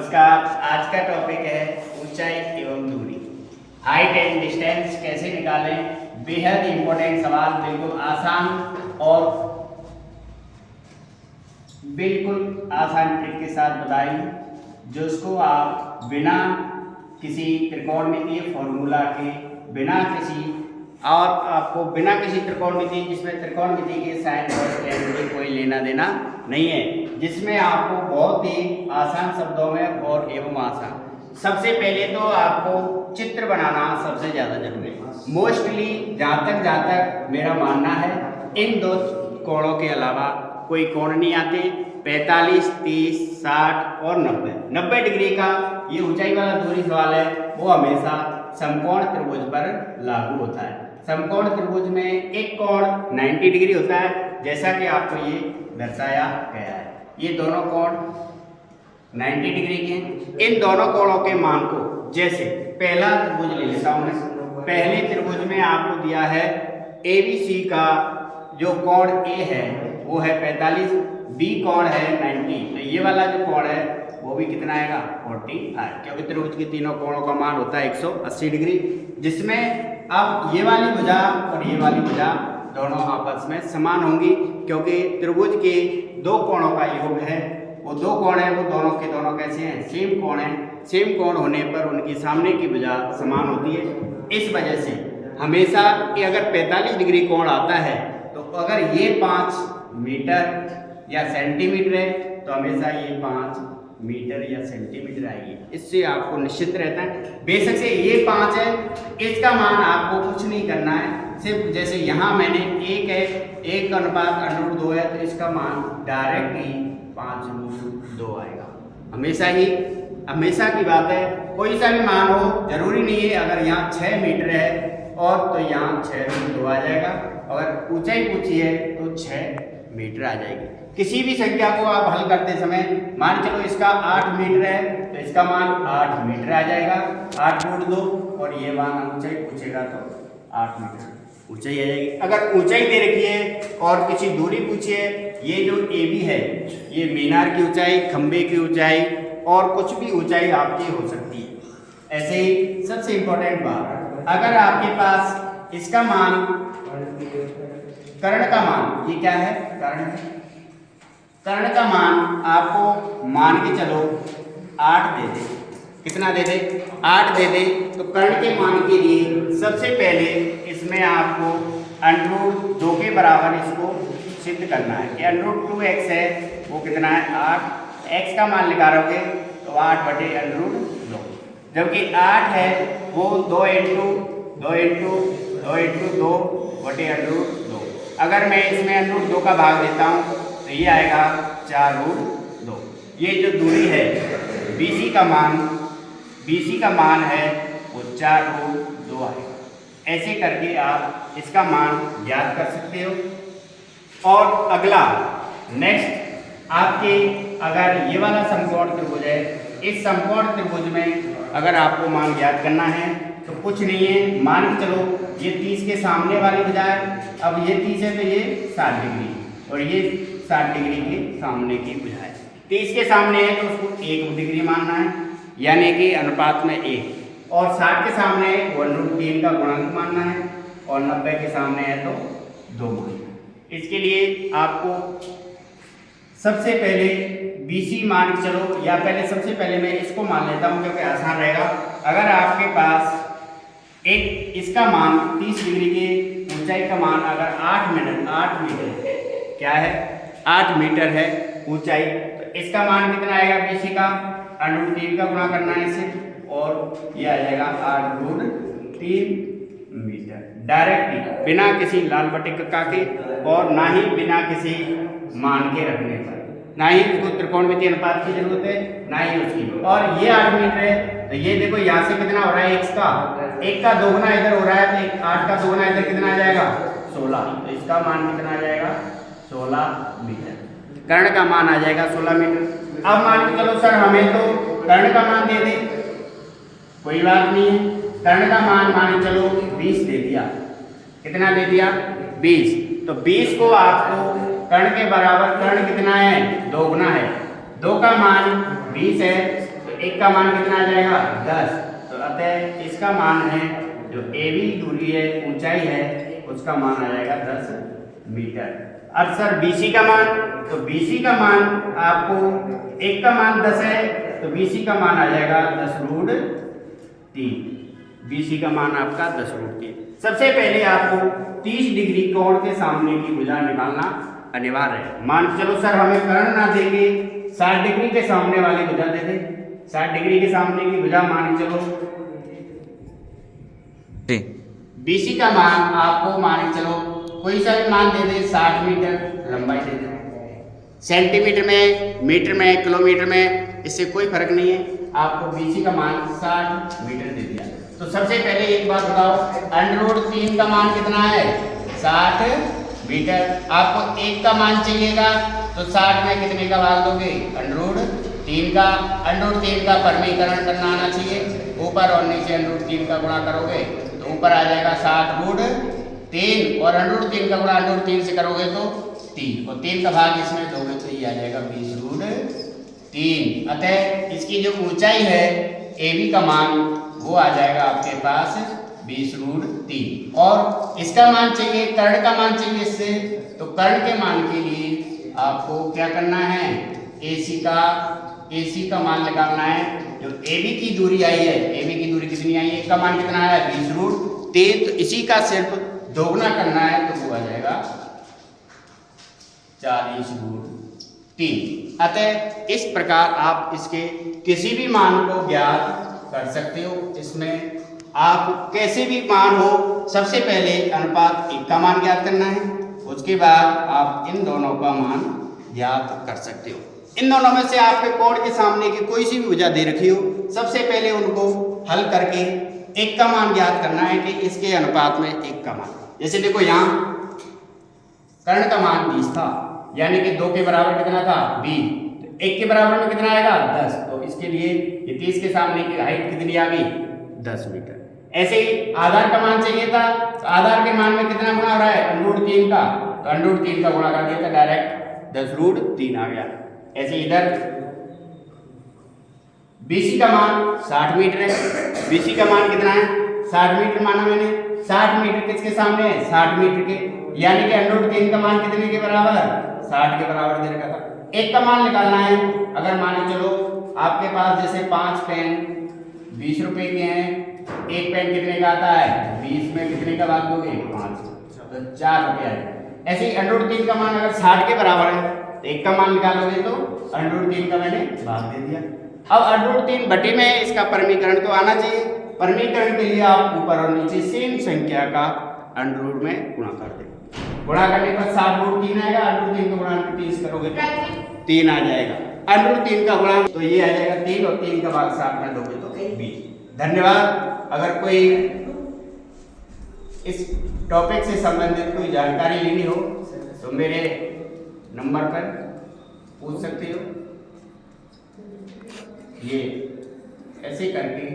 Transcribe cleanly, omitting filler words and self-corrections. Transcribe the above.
नमस्कार। आज का टॉपिक है ऊंचाई एवं दूरी, हाइट एंड डिस्टेंस कैसे निकालें। बेहद इंपॉर्टेंट सवाल, बिल्कुल आसान और बिल्कुल आसान ट्रिक के साथ बताएंगे, जो उसको आप बिना किसी त्रिकोणमितीय फॉर्मूला के, बिना किसी और आपको बिना किसी त्रिकोणमिति, जिसमें त्रिकोणमिति के साइन और टेन के कोई लेना देना नहीं है, जिसमें आपको बहुत ही आसान शब्दों में और एवं आसान। सबसे पहले तो आपको चित्र बनाना सबसे ज़्यादा जरूरी है। मोस्टली जहाँ तक मेरा मानना है, इन दो कोणों के अलावा कोई कोण नहीं आते। 45, 30, 60 और 90 डिग्री का ये ऊंचाई वाला दूरी सवाल है, वो हमेशा समकोण त्रिभुज पर लागू होता है। समकोण त्रिभुज में एक कोण 90 डिग्री होता है, जैसा कि आपको ये दर्शाया गया है। ये दोनों कोण 90 डिग्री के। इन दोनों कोणों के मान को, जैसे पहला त्रिभुज ले लेता हूं मैं। पहले त्रिभुज में आपको दिया है ABC का जो कोण A है वो है 45, B कोण है 90, तो ये वाला जो कोण है वो भी कितना आएगा 45, क्योंकि त्रिभुज के तीनों कोणों का मान होता है 180 डिग्री, जिसमें अब ये वाली भुजा और ये वाली भुजा दोनों आपस में समान होंगी, क्योंकि त्रिभुज के दो कोणों का योग है। वो दो कोण है, वो दोनों के दोनों कैसे हैं, सेम कोण है। सेम कोण होने पर उनकी सामने की भुजा समान होती है। इस वजह से हमेशा अगर 45 डिग्री कोण आता है, तो अगर ये 5 मीटर या सेंटीमीटर है, तो हमेशा ये 5 मीटर या सेंटीमीटर आएगी। इससे आपको निश्चित रहता है। बेशक से ये 5 है, इसका मान आपको कुछ नहीं करना है। सिर्फ जैसे यहाँ मैंने 1 है, 1 अनुपात √2 है, तो इसका मान डायरेक्ट ही 5√2 आएगा। हमेशा की बात है, कोई सा भी मान हो, जरूरी नहीं है अगर यहाँ 6 मीटर है और तो यहाँ 6√2 आ जाएगा। अगर ऊंचाई पूछी है तो 6 मीटर आ जाएगी। किसी भी संख्या को आप हल करते समय, मान चलो इसका 8 मीटर है, तो इसका मान 8 मीटर आ जाएगा। 8√2 और ये मान ऊंचाई पूछेगा तो 8 मीटर ऊंचाई आ जाएगी। अगर ऊंचाई दे रखी है और किसी दूरी पूछी है, ये जो AB है, ये मीनार की ऊंचाई, खंबे की ऊंचाई और कुछ भी ऊंचाई आपकी हो सकती है। ऐसे ही सबसे इंपॉर्टेंट बात, अगर आपके पास इसका मान, कर्ण का मान, ये क्या है, कर्ण का मान आपको मान के चलो 8 दे दे। कितना दे दे, 8 दे दे। तो कर्ण के मान के लिए सबसे पहले इसमें आपको √2 के बराबर इसको सिद्ध करना है कि √2x है, वो कितना है 8। x का मान निकालोगे तो 8/√2, जबकि 8 है वो 2 × 2/√2। अगर मैं इसमें √2 का भाग देता हूँ तो ये आएगा 4√2। ये जो दूरी है BC का मान है वो 4√2 आएगा। ऐसे करके आप इसका मान ज्ञात कर सकते हो। और अगला नेक्स्ट आपके, अगर ये वाला समकोण त्रिभुज है, इस समकोण त्रिभुज में अगर आपको मान ज्ञात करना है तो कुछ नहीं है, मान के चलो ये 30 के सामने वाली भुजा है। अब ये 30 है तो ये 60 डिग्री और ये 60 डिग्री के सामने की भुजा है। 30 के सामने है तो उसको 1 डिग्री मानना है, यानी कि अनुपात में 1। और 60 के सामने है 1√3 का गुणांक मानना है, और 90 के सामने है तो 2 मानना है। इसके लिए आपको सबसे पहले BC मान के चलो, या पहले सबसे पहले मैं इसको मान लेता हूँ क्योंकि आसान रहेगा। अगर आपके पास एक इसका मान 30 डिग्री की ऊंचाई का मान अगर 8 मीटर क्या है, 8 मीटर है ऊंचाई, तो इसका मान कितना आएगा BC का, √3 का गुणा करना है इसे, और ये आ जाएगा 8√3 मीटर। डायरेक्टली बिना किसी लाल बटे कक्का के, और ना ही बिना किसी मान के रखने पर, ना ही उसको त्रिकोणमितीय अनुपात की जरूरत है, ना ही उसकी। और ये 8 मीटर है, तो ये देखो यहाँ से कितना हो रहा है, एक का दोगुना इधर हो रहा है, तो 8 का दोगुना इधर कितना आ जाएगा 16, तो इसका मान कितना आ जाएगा 16 मीटर। कर्ण का मान आ जाएगा 16 मीटर। अब मान के चलो सर हमें तो कर्ण का मान दे दे, कोई बात नहीं है। कर्ण का मान के चलो 20 दे दिया। कितना दे दिया 20, तो 20 को आपको कर्ण के बराबर, कर्ण कितना है 2 गुना है, 2 का मान 20 है, तो एक का मान कितना आ जाएगा 10। तो अतः इसका मान है जो AB दूरी है, ऊंचाई है, उसका मान आ जाएगा 10 मीटर। अब सर BC का मान, तो BC का मान आपको एक का मान 10 है तो BC का मान आ जाएगा 10√3। BC का मान आपका 10√3। सबसे पहले आपको 30 डिग्री कोण के सामने की भुजा निकालना अनिवार्य है। मान चलो सर हमें कर्ण ना देके 60 डिग्री के सामने वाली भुजा दे दे। 60 डिग्री के सामने की भुजा मान चलो BC का मान आपको मान चलो कोई सा भी मान दे दे, 60 मीटर लंबाई दे दे। सेंटीमीटर में, मीटर में, किलोमीटर में, इससे कोई फर्क नहीं है। आपको BC का मान 60 मीटर दे दिया। तो सबसे पहले एक बात बताओ, √3 का मान कितना है 60 मीटर। आपको एक का मान चाहिएगा तो 60 में कितने का भाग दोगे √3 का। √3 का परमीकरण करना आना चाहिए। ऊपर और नीचे √3 का गुणा करोगे तो ऊपर आ जाएगा 60√3 और √3 का गुणा √3 से करोगे तो 3 और 3 का भाग इसमें दोगे तो ये आ जाएगा 20√3। अतः इसकी जो ऊंचाई है AB का मान वो आ जाएगा आपके पास 20√3। और इसका मान चाहिए, कर्ण का मान चाहिए इससे, तो कर्ण के मान के लिए आपको क्या करना है, AC का मान निकालना है। जो AB की दूरी आई है, AB की दूरी कितनी आई है, इसका मान कितना है 20√3। तो इसी का सिर्फ दोगुना करना है तो वो आ जाएगा 40√3। अतः इस प्रकार आप इसके किसी भी मान को ज्ञात कर सकते हो। इसमें आप कैसे भी मान हो, सबसे पहले अनुपात 1 का मान ज्ञात करना है, उसके बाद आप इन दोनों का मान ज्ञात कर सकते हो। इन दोनों में से आपके कोण के सामने की कोई सी भी भुजा दे रखी हो, सबसे पहले उनको हल करके 1 का मान ज्ञात करना है कि इसके अनुपात में 1 का मान। जैसे देखो यहाँ कर्ण का मान 20 था, यानी कि 2 के बराबर कितना था 20, तो 1 के बराबर में कितना आएगा 10। तो इसके लिए ये 30 के सामने की हाइट कितनी आ गई 10 मीटर। ऐसे ही आधार का मान चाहिए था, तो आधार के मान में कितना गुणा हो रहा है √3 का, तो √3 का गुणा कर दिया था, डायरेक्ट 10√3 आ गया। ऐसे इधर BC का मान 60 मीटर है। BC का मान कितना है 60 मीटर माना मैंने। 60 मीटर किसके सामने है 60 मीटर के, यानी कि √3 का मान कितने के बराबर 60 के बराबर दे रखा था। 1 का मान निकालना है। अगर माने चलो आपके पास जैसे 5 पेन 20 रुपए के हैं, एक पेन कितने का आता है 20 में कितने का भाग दोगे 5, तो 4 रुपया है। ऐसे ही √3 का मान अगर 60 के बराबर है तो 1 का मान निकालोगे तो √3 का मैंने भाग दे दिया। अब √3 बटे में इसका परमीकरण तो आना चाहिए। परमीकरण के लिए आप ऊपर और नीचे सेम संख्या का √, में गुणा कर दें। गुणा करने पर 60√3 आएगा, √3 का गुणा 30 करोगे तो 3 आ जाएगा। √3 का गुणा तो ये आ जाएगा 3 और 3 का भाग 7 में दोगे तो 20। धन्यवाद। अगर कोई इस टॉपिक से संबंधित कोई जानकारी लेनी हो तो मेरे नंबर पर पूछ सकते हो। ये ऐसे करके